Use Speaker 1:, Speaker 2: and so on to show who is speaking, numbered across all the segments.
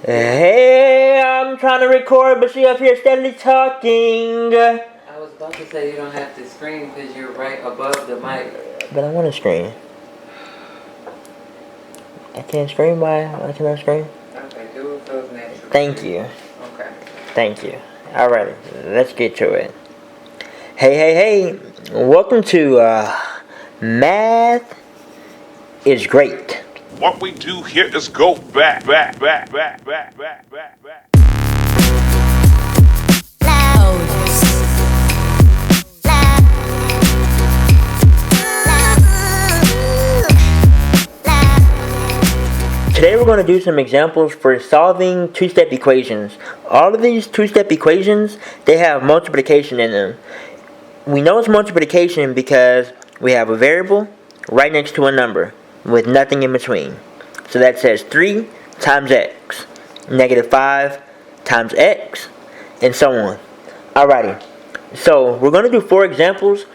Speaker 1: Hey, I'm trying to record, but she up here steadily talking.
Speaker 2: I was about to say you don't have to scream because you're right above the mic.
Speaker 1: But I want to scream. I can't scream. Why can I scream?
Speaker 2: Okay, do what feels natural.
Speaker 1: Thank you.
Speaker 2: Okay.
Speaker 1: Thank you. Alrighty, let's get to it. Hey. Welcome to Math is Great.
Speaker 3: What we do here is go back.
Speaker 1: Today we're going to do some examples for solving two-step equations. All of these two-step equations, they have multiplication in them. We know it's multiplication because we have a variable right next to a number with nothing in between. So that says 3 times x, negative 5 times x, and so on. Alrighty, so we're going to do 4 examples.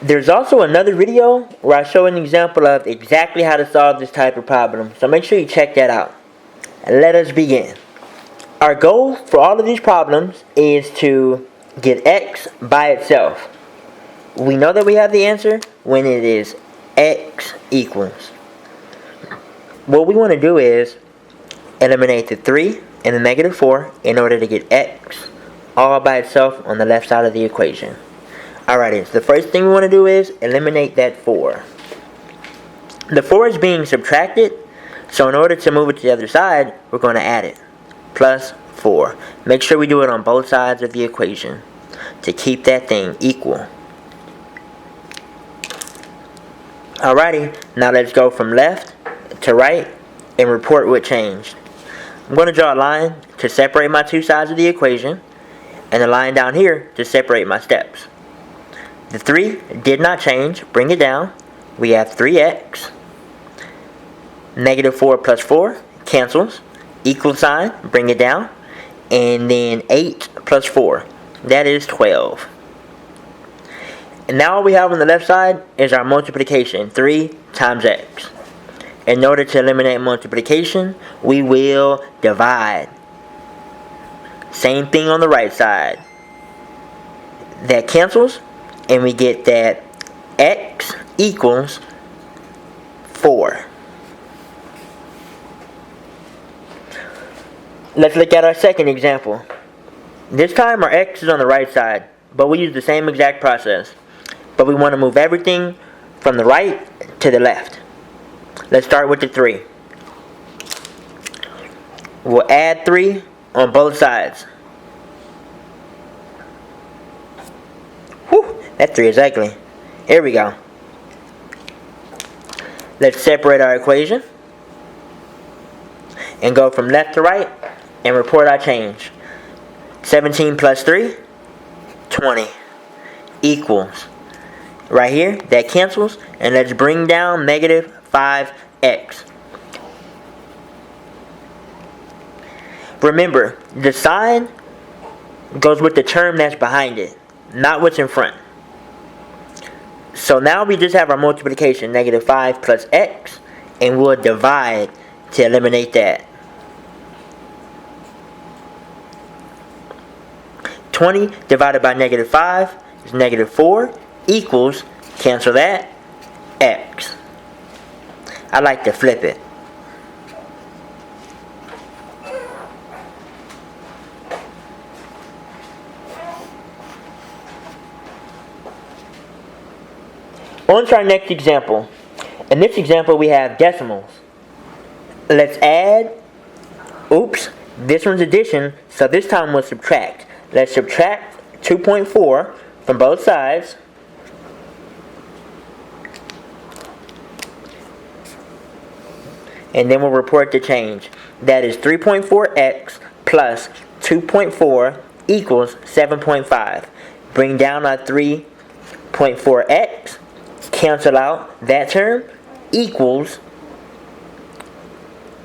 Speaker 1: There's also another video where I show an example of exactly how to solve this type of problem. So make sure you check that out. Let us begin. Our goal for all of these problems is to get x by itself. We know that we have the answer when it is x equals. What we want to do is eliminate the 3 and the negative 4 in order to get x all by itself on the left side of the equation. Alrighty, so the first thing we want to do is eliminate that 4. The 4 is being subtracted, so in order to move it to the other side, we're going to add it. Plus 4. Make sure we do it on both sides of the equation to keep that thing equal. Alrighty, now let's go from left to right and report what changed. I'm going to draw a line to separate my two sides of the equation and a line down here to separate my steps. The 3 did not change. Bring it down. We have 3x. Negative 4 plus 4 cancels. Equal sign. Bring it down. And then 8 plus 4. That is 12. And now all we have on the left side is our multiplication. 3 times x. In order to eliminate multiplication, we will divide. Same thing on the right side. That cancels. And we get that x equals 4. Let's look at our second example. This time our x is on the right side, but we use the same exact process. But we want to move everything from the right to the left. Let's start with the 3. We'll add 3 on both sides. That 3 is ugly. Here we go. Let's separate our equation and go from left to right and report our change. 17 plus 3, 20 equals. Right here, that cancels. And let's bring down negative 5x. Remember, the sign goes with the term that's behind it, not what's in front. So now we just have our multiplication, negative 5 plus x, and we'll divide to eliminate that. 20 divided by negative 5 is negative 4 equals, cancel that, x. I like to flip it. On to our next example. In this example we have decimals. Let's add, this one's addition, so this time we'll subtract. Let's subtract 2.4 from both sides. And then we'll report the change. That is 3.4x plus 2.4 equals 7.5. Bring down our 3.4x. Cancel out that term, equals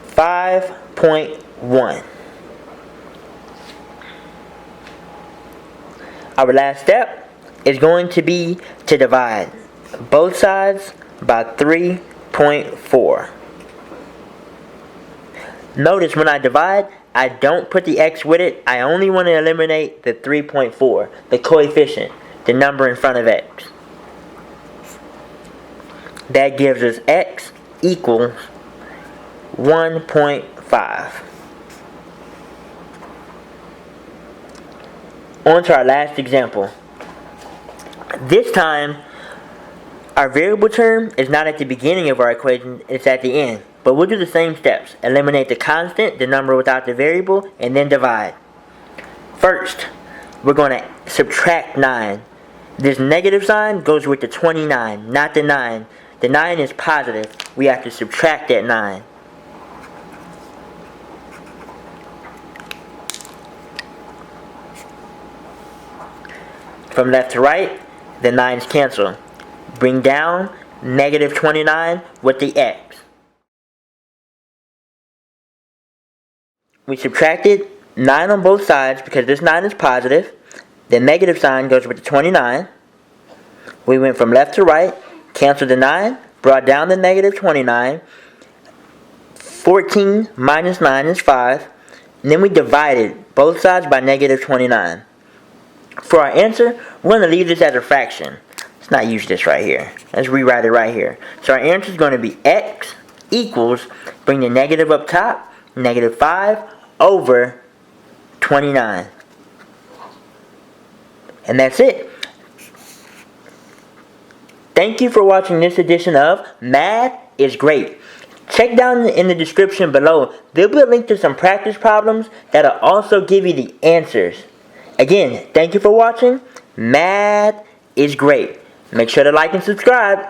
Speaker 1: 5.1. Our last step is going to be to divide both sides by 3.4. Notice when I divide, I don't put the x with it. I only want to eliminate the 3.4, the coefficient, the number in front of x. That gives us x equals 1.5. On to our last example. This time, our variable term is not at the beginning of our equation, it's at the end. But we'll do the same steps. Eliminate the constant, the number without the variable, and then divide. First, we're going to subtract 9. This negative sign goes with the 29, not the 9. The 9 is positive. We have to subtract that 9. From left to right, the 9's cancel. Bring down negative 29 with the x. We subtracted 9 on both sides because this 9 is positive. The negative sign goes with the 29. We went from left to right, canceled the 9, brought down the negative 29. 14 minus 9 is 5. And then we divided both sides by negative 29. For our answer, we're going to leave this as a fraction. Let's not use this right here. Let's rewrite it right here. So our answer is going to be x equals, bring the negative up top, negative 5 over 29. And that's it. Thank you for watching this edition of Math is Great. Check down in the description below. There'll be a link to some practice problems that'll also give you the answers. Again, thank you for watching. Math is Great. Make sure to like and subscribe.